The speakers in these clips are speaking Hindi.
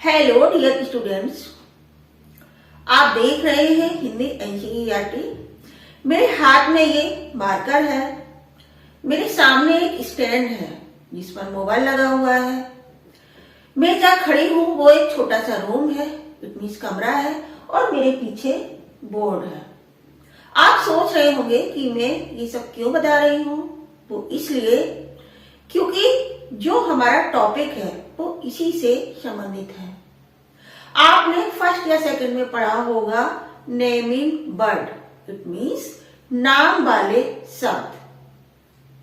हेलो डियर स्टूडेंट्स, आप देख रहे हैं हिंदी एनसीईआरटी। मेरे हाथ में ये मार्कर है। मेरे सामने एक स्टैंड है जिस पर मोबाइल लगा हुआ है। मैं जहाँ खड़ी हूँ वो एक छोटा सा रूम है, इट मीन्स कमरा है, और मेरे पीछे बोर्ड है। आप सोच रहे होंगे कि मैं ये सब क्यों बता रही हूँ। वो इसलिए क्योंकि जो हमारा टॉपिक है वो इसी से संबंधित है। आपने फर्स्ट या सेकंड में पढ़ा होगा नेमिंग बर्ड, इट मीन्स नाम वाले शब्द।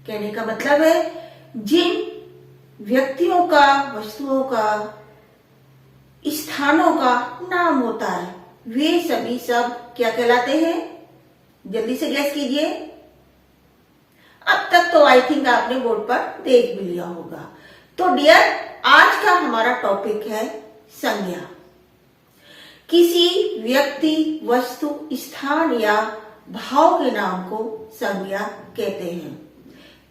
कहने का मतलब है जिन व्यक्तियों का, वस्तुओं का, स्थानों का नाम होता है वे सभी शब्द क्या कहलाते हैं? जल्दी से गैस कीजिए। अब तक तो आई थिंक आपने बोर्ड पर देख भी लिया होगा। तो डियर, आज का हमारा टॉपिक है संज्ञा। किसी व्यक्ति, वस्तु, स्थान या भाव के नाम को संज्ञा कहते हैं।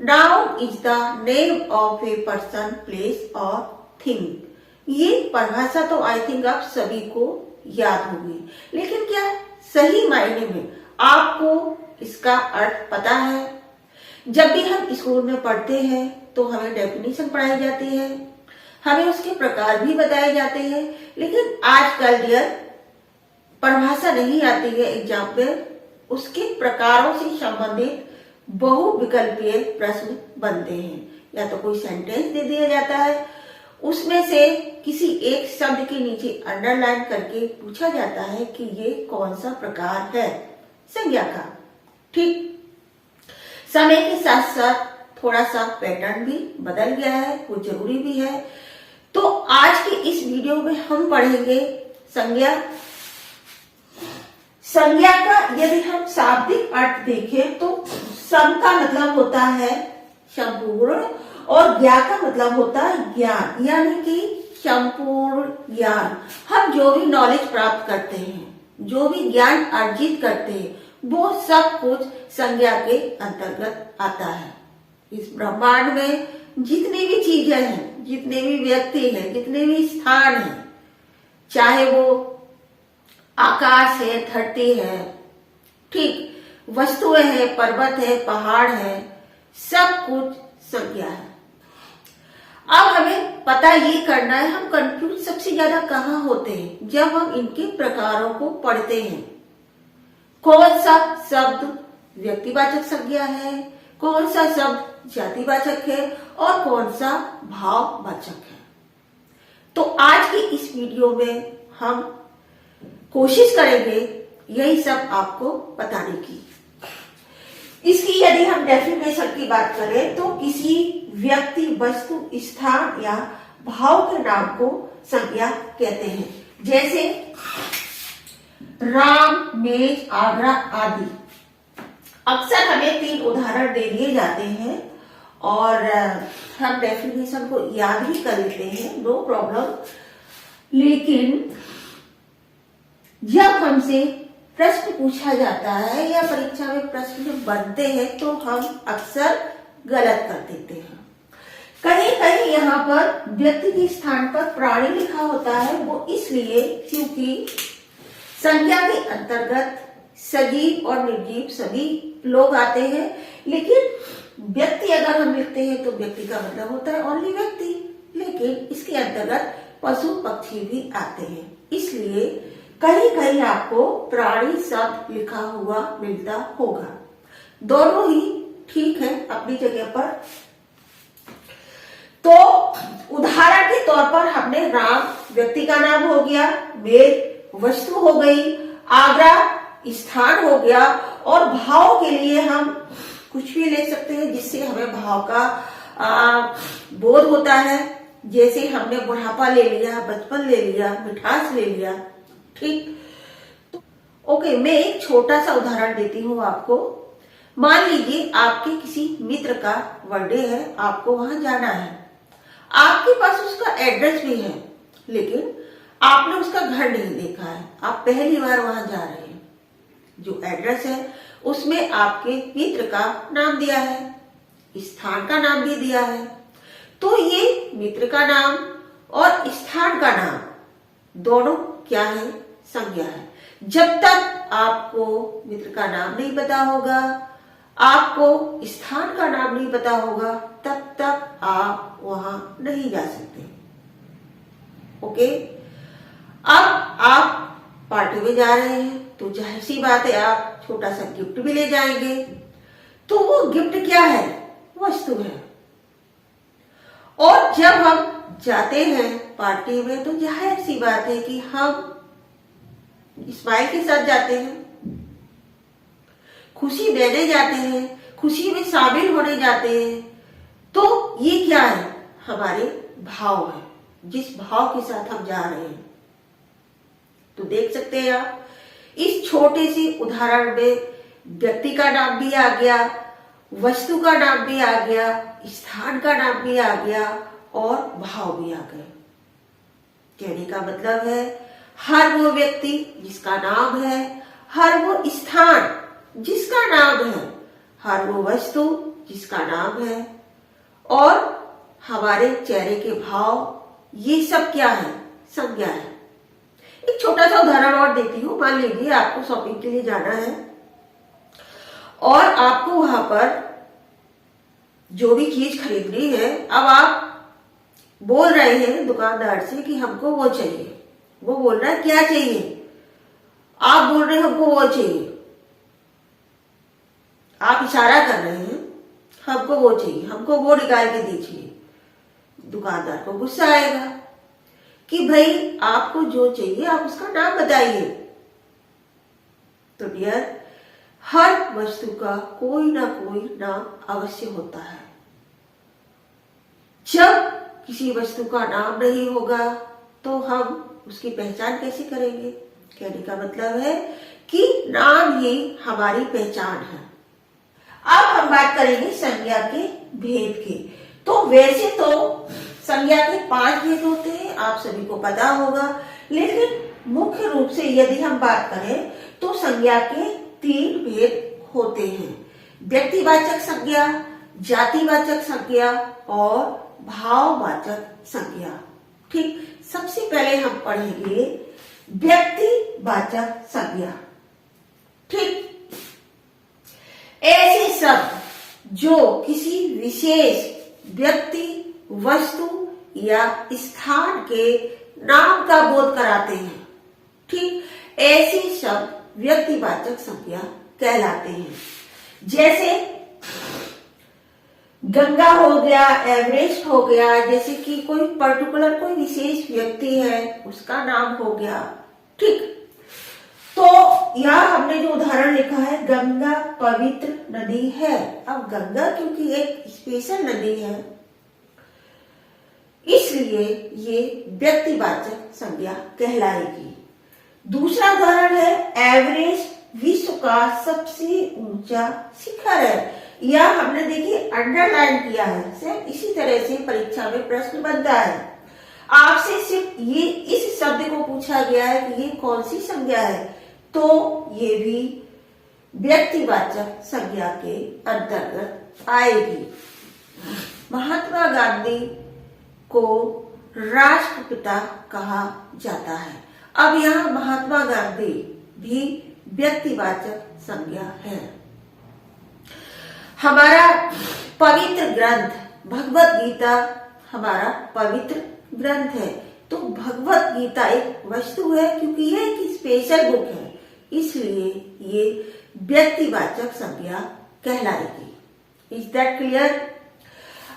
Noun is the name of a person, place और थिंग। ये परिभाषा तो आई थिंक आप सभी को याद होगी, लेकिन क्या सही मायने में आपको इसका अर्थ पता है? जब भी हम स्कूल में पढ़ते हैं तो हमें डेफिनेशन पढ़ाई जाती है, हमें उसके प्रकार भी बताए जाते हैं, लेकिन आजकल डियर परिभाषा नहीं आती है एग्जाम में। उसके प्रकारों से संबंधित बहुविकल्पीय प्रश्न बनते हैं। या तो कोई सेंटेंस दे दिया जाता है, उसमें से किसी एक शब्द के नीचे अंडरलाइन करके पूछा जाता है कि ये कौन सा प्रकार है संज्ञा का। ठीक, समय के साथ साथ थोड़ा सा पैटर्न भी बदल गया है, वो जरूरी भी है। तो आज के इस वीडियो में हम पढ़ेंगे संज्ञा। संज्ञा का यदि हम शाब्दिक अर्थ देखें तो सम का मतलब होता है संपूर्ण और ज्ञा का मतलब होता है ज्ञान, यानी कि संपूर्ण ज्ञान। हम जो भी नॉलेज प्राप्त करते हैं, जो भी ज्ञान अर्जित करते हैं, वो सब कुछ संज्ञा के अंतर्गत आता है। इस ब्रह्मांड में जितनी भी चीजें हैं, जितने भी व्यक्ति हैं, जितने भी स्थान हैं, चाहे वो आकाश है, धरती है, ठीक, वस्तुएं हैं, पर्वत है, पहाड़ है, सब कुछ संज्ञा है। अब हमें पता ये करना है हम कंफ्यूज सबसे ज्यादा कहाँ होते हैं? जब हम इनके प्रकारों को पढ़ते हैं। कौन सा शब्द व्यक्तिवाचक संज्ञा है, कौन सा शब्द जातिवाचक है और कौन सा भाववाचक है। तो आज की इस वीडियो में हम कोशिश करेंगे यही सब आपको बताने की। इसकी यदि हम डेफिनेशन की बात करें तो किसी व्यक्ति, वस्तु, स्थान या भाव के नाम को संज्ञा कहते हैं। जैसे राम, मेज, आगरा आदि। अक्सर हमें 3 उदाहरण दे दिए जाते हैं और हम डेफिनेशन को याद ही कर लेते हैं, नो प्रॉब्लम। लेकिन जब हमसे प्रश्न पूछा जाता है या परीक्षा में प्रश्न बनते हैं तो हम अक्सर गलत कर देते हैं। कहीं कहीं यहाँ पर व्यक्ति के स्थान पर प्राणी लिखा होता है, वो इसलिए क्योंकि संज्ञा के अंतर्गत सजीव और निर्जीव सभी लोग आते हैं, लेकिन व्यक्ति अगर हम लिखते हैं तो व्यक्ति का मतलब होता है ओनली व्यक्ति, लेकिन इसके अंतर्गत पशु पक्षी भी आते हैं। इसलिए कहीं कहीं आपको प्राणी शब्द लिखा हुआ मिलता होगा। दोनों ही ठीक है अपनी जगह पर। तो उदाहरण के तौर पर हमने राम व्यक्ति का नाम हो गया, मेज वस्तु हो गई, आगरा स्थान हो गया, और भाव के लिए हम कुछ भी ले सकते हैं जिससे हमें भाव का बोध होता है। जैसे हमने बुढ़ापा ले लिया, बचपन ले लिया, मिठास ले लिया, ठीक। ओके, मैं एक छोटा सा उदाहरण देती हूँ आपको। मान लीजिए आपके किसी मित्र का बर्थडे है, आपको वहां जाना है। आपके पास उसका एड्रेस भी है, लेकिन आपने उसका घर नहीं देखा है, आप पहली बार वहां जा रहे हैं। जो एड्रेस है उसमें आपके मित्र का नाम दिया है, स्थान का नाम भी दिया है। तो ये मित्र का नाम और स्थान का नाम दोनों क्या है? संज्ञा है। जब तक आपको मित्र का नाम नहीं पता होगा, आपको स्थान का नाम नहीं पता होगा, तब तक आप वहां नहीं जा सकते। ओके, अब आप पार्टी में जा रहे हैं तो जाहिर सी बात है आप छोटा सा गिफ्ट भी ले जाएंगे। तो वो गिफ्ट क्या है? वस्तु है। और जब हम जाते हैं पार्टी में तो जाहिर सी बात है कि हम स्माइल के साथ जाते हैं, खुशी देने जाते हैं, खुशी में शामिल होने जाते हैं। तो ये क्या है? हमारे भाव है, जिस भाव के साथ हम जा रहे हैं। तो देख सकते हैं आप, इस छोटे सी उदाहरण में व्यक्ति का नाम भी आ गया, वस्तु का नाम भी आ गया, स्थान का नाम भी आ गया और भाव भी आ गए। कहने का मतलब है हर वो व्यक्ति जिसका नाम है, हर वो स्थान जिसका नाम है, हर वो वस्तु जिसका नाम है और हमारे चेहरे के भाव, ये सब क्या है? संज्ञा है। एक छोटा सा उदाहरण और देती हूं। मान लीजिए आपको शॉपिंग के लिए जाना है और आपको वहां पर जो भी चीज खरीदनी है, अब आप बोल रहे हैं दुकानदार से कि हमको वो चाहिए। वो बोल रहा है क्या चाहिए? आप बोल रहे हैं हमको वो चाहिए। आप इशारा कर रहे हैं हमको वो चाहिए, हमको वो निकाल के दीजिए। दुकानदार को गुस्सा आएगा कि भाई आपको जो चाहिए आप उसका नाम बताइए। तो डियर, हर वस्तु का कोई ना कोई नाम अवश्य होता है। जब किसी वस्तु का नाम नहीं होगा तो हम उसकी पहचान कैसे करेंगे? कहने का मतलब है कि नाम ही हमारी पहचान है। अब हम बात करेंगे संज्ञा के भेद की। तो वैसे तो संज्ञा के 5 भेद होते हैं, आप सभी को पता होगा, लेकिन मुख्य रूप से यदि हम बात करें तो संज्ञा के 3 भेद होते हैं। व्यक्तिवाचक संज्ञा, जातिवाचक संज्ञा और भाववाचक संज्ञा। ठीक, सबसे पहले हम पढ़ेंगे व्यक्तिवाचक संज्ञा। ठीक, ऐसे शब्द जो किसी विशेष व्यक्ति, वस्तु या स्थान के नाम का बोध कराते हैं। ठीक, ऐसे शब्द व्यक्तिवाचक संज्ञा कहलाते हैं। जैसे गंगा हो गया, एवरेस्ट हो गया, जैसे कि कोई पर्टिकुलर कोई विशेष व्यक्ति है उसका नाम हो गया। ठीक, तो यहाँ हमने जो उदाहरण लिखा है गंगा पवित्र नदी है। अब गंगा क्योंकि एक स्पेशल नदी है इसलिए ये व्यक्तिवाचक संज्ञा कहलाएगी। दूसरा उदाहरण है एवरेस्ट विश्व का सबसे ऊंचा शिखर है। यह हमने देखिए अंडरलाइन किया है। सिर्फ इसी तरह से परीक्षा में प्रश्न बनता है। आपसे सिर्फ ये इस शब्द को पूछा गया है कि ये कौन सी संज्ञा है, तो ये भी व्यक्तिवाचक संज्ञा के अंतर्गत आएगी। महात्मा गांधी को राष्ट्रपिता कहा जाता है। अब यहाँ महात्मा गांधी भी व्यक्तिवाचक संज्ञा है। हमारा पवित्र ग्रंथ भगवत गीता हमारा पवित्र ग्रंथ है। तो भगवत गीता एक वस्तु है क्योंकि ये एक स्पेशल बुक है, इसलिए ये व्यक्तिवाचक संज्ञा कहलाएगी। Is that clear?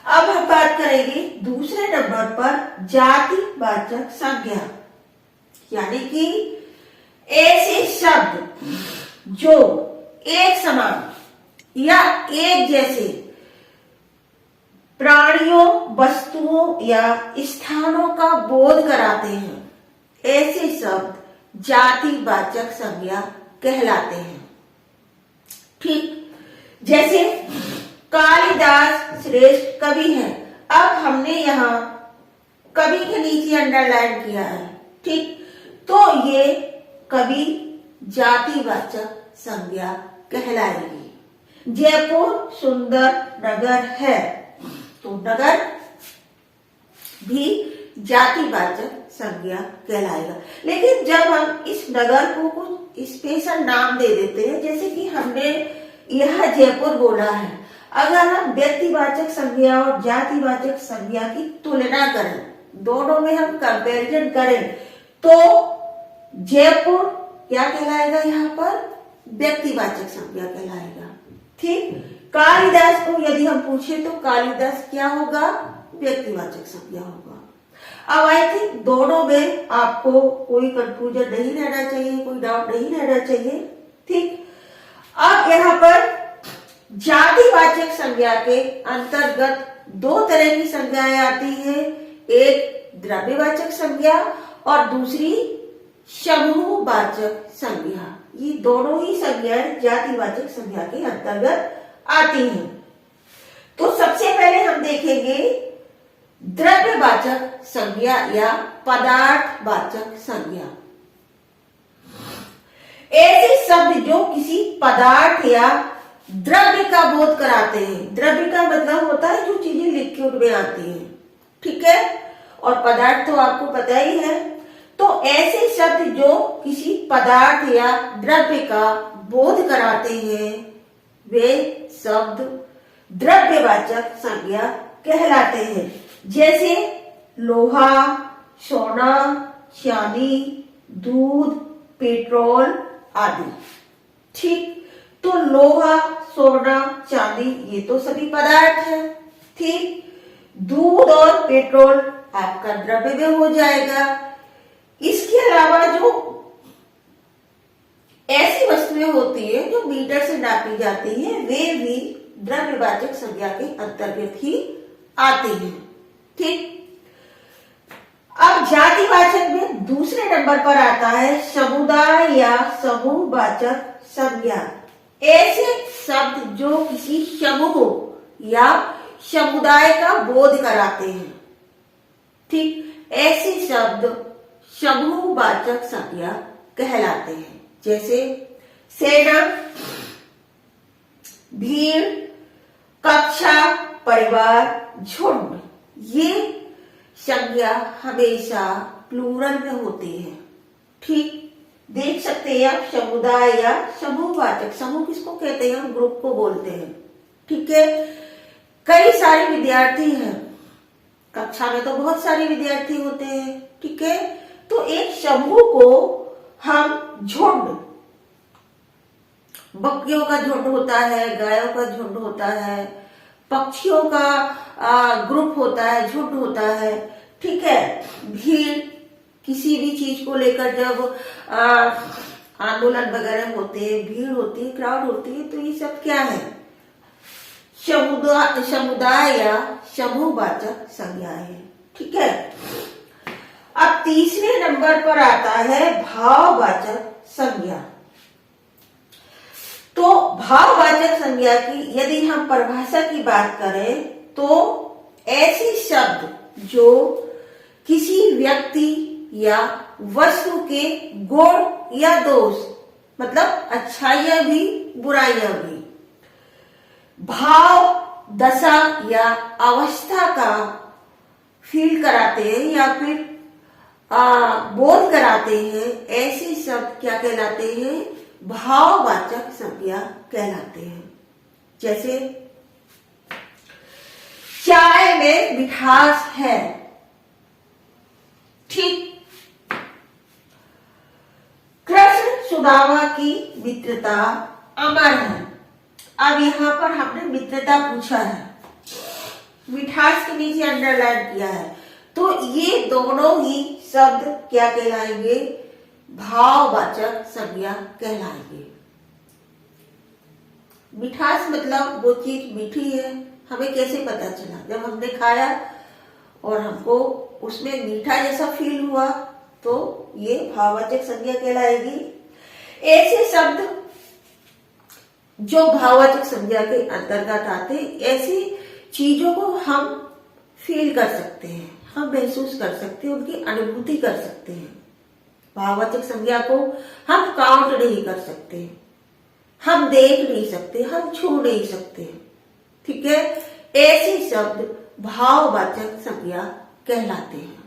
अब हम बात करेंगे दूसरे नंबर पर जातिवाचक संज्ञा, यानी कि ऐसे शब्द जो एक समान या एक जैसे प्राणियों, वस्तुओं या स्थानों का बोध कराते हैं। ऐसे शब्द जातिवाचक संज्ञा कहलाते हैं। ठीक, जैसे कालिदास श्रेष्ठ कवि है। अब हमने यहाँ कवि के नीचे अंडरलाइन किया है। ठीक, तो ये कवि जातिवाचक संज्ञा कहलाएगी। जयपुर सुंदर नगर है, तो नगर भी जातिवाचक संज्ञा कहलाएगा। लेकिन जब हम इस नगर को कुछ स्पेशल नाम दे देते हैं, जैसे कि हमने यह जयपुर बोला है, अगर हम व्यक्तिवाचक संज्ञा और जातिवाचक संज्ञा की तुलना करें, दोनों में हम कंपैरिजन करें, तो जयपुर क्या कहलाएगा? यहाँ पर व्यक्तिवाचक संज्ञा कहलाएगा। ठीक, कालिदास को यदि हम पूछे तो कालिदास क्या होगा? व्यक्तिवाचक संज्ञा होगा। अब आई थिंक दोनों में आपको कोई कंफ्यूजन नहीं रहना चाहिए, कोई डाउट नहीं रहना चाहिए। ठीक, अब यहाँ पर जातिवाचक संज्ञा के अंतर्गत दो तरह की संज्ञाएं आती है, एक द्रव्यवाचक संज्ञा और दूसरी समूहवाचक संज्ञा। ये दोनों ही संज्ञाएं जातिवाचक संज्ञा के अंतर्गत आती हैं। तो सबसे पहले हम देखेंगे द्रव्यवाचक संज्ञा या पदार्थवाचक संज्ञा। ऐसे शब्द जो किसी पदार्थ या द्रव्य का बोध कराते हैं। द्रव्य का मतलब होता है जो चीजें लिक्विड में आती हैं, ठीक है, और पदार्थ तो आपको पता ही है। तो ऐसे शब्द जो किसी पदार्थ या द्रव्य का बोध कराते हैं वे शब्द द्रव्यवाचक संज्ञा कहलाते हैं। जैसे लोहा, सोना, चांदी, दूध, पेट्रोल आदि। ठीक, तो लोहा, सोना, चांदी ये तो सभी पदार्थ हैं। ठीक, दूध और पेट्रोल आपका द्रव्य में हो जाएगा। इसके अलावा जो ऐसी वस्तुएं होती है जो मीटर से नापी जाती है वे भी द्रव्यवाचक संज्ञा के अंतर्गत ही आती हैं। ठीक, अब जातिवाचक में दूसरे नंबर पर आता है समुदाय या समूहवाचक संज्ञा। ऐसे शब्द जो किसी समूह या समुदाय का बोध कराते हैं। ठीक, ऐसे शब्द समूहवाचक संज्ञा कहलाते हैं। जैसे सेना, भीड़, कक्षा, परिवार, झुंड, ये संज्ञा हमेशा प्लूरल में होती है। ठीक, देख सकते हैं आप समुदाय या समूहवाचक। समूह किसको कहते हैं? हम ग्रुप को बोलते हैं। ठीक है, कई सारे विद्यार्थी हैं, कक्षा में तो बहुत सारे विद्यार्थी होते हैं। ठीक है, तो एक समूह को हम झुंड, बकरियों का झुंड होता है, गायों का झुंड होता है, पक्षियों का ग्रुप होता है, झुंड होता है। ठीक है, भीड़, किसी भी चीज को लेकर जब आंदोलन वगैरह होते हैं, भीड़ होती है, क्राउड होती है, तो ये सब क्या है? समुदाय या समूहवाचक संज्ञा है। ठीक है, अब तीसरे नंबर पर आता है भाववाचक संज्ञा। तो भाववाचक संज्ञा की यदि हम परिभाषा की बात करें तो ऐसे शब्द जो किसी व्यक्ति या वस्तु के गुण या दोष, मतलब अच्छाइयां भी बुराइयां भी, भाव, दशा या अवस्था का फील कराते हैं या फिर बोध कराते हैं, ऐसे शब्द क्या कहलाते हैं? भाववाचक संज्ञा कहलाते हैं। जैसे चाय में मिठास है। ठीक, कृष्ण सुदामा की मित्रता अमर है। अब यहां पर हमने मित्रता पूछा है, मिठास के नीचे अंडरलाइन किया है, तो ये दोनों ही शब्द क्या कहलाएंगे? भाववाचक संज्ञा कहलाएंगे। मिठास मतलब वो चीज मीठी है, हमें कैसे पता चला? जब हमने खाया और हमको उसमें मीठा जैसा फील हुआ, तो ये भाववाचक संज्ञा कहलाएगी। ऐसे शब्द जो भाववाचक संज्ञा के अंतर्गत आते, ऐसी चीजों को हम फील कर सकते हैं, हम महसूस कर सकते हैं, उनकी अनुभूति कर सकते हैं। भाववाचक संज्ञा को हम काउंट नहीं कर सकते, हम देख नहीं सकते, हम छू नहीं सकते। ठीक है, ऐसे शब्द भाववाचक संज्ञा कहलाते हैं।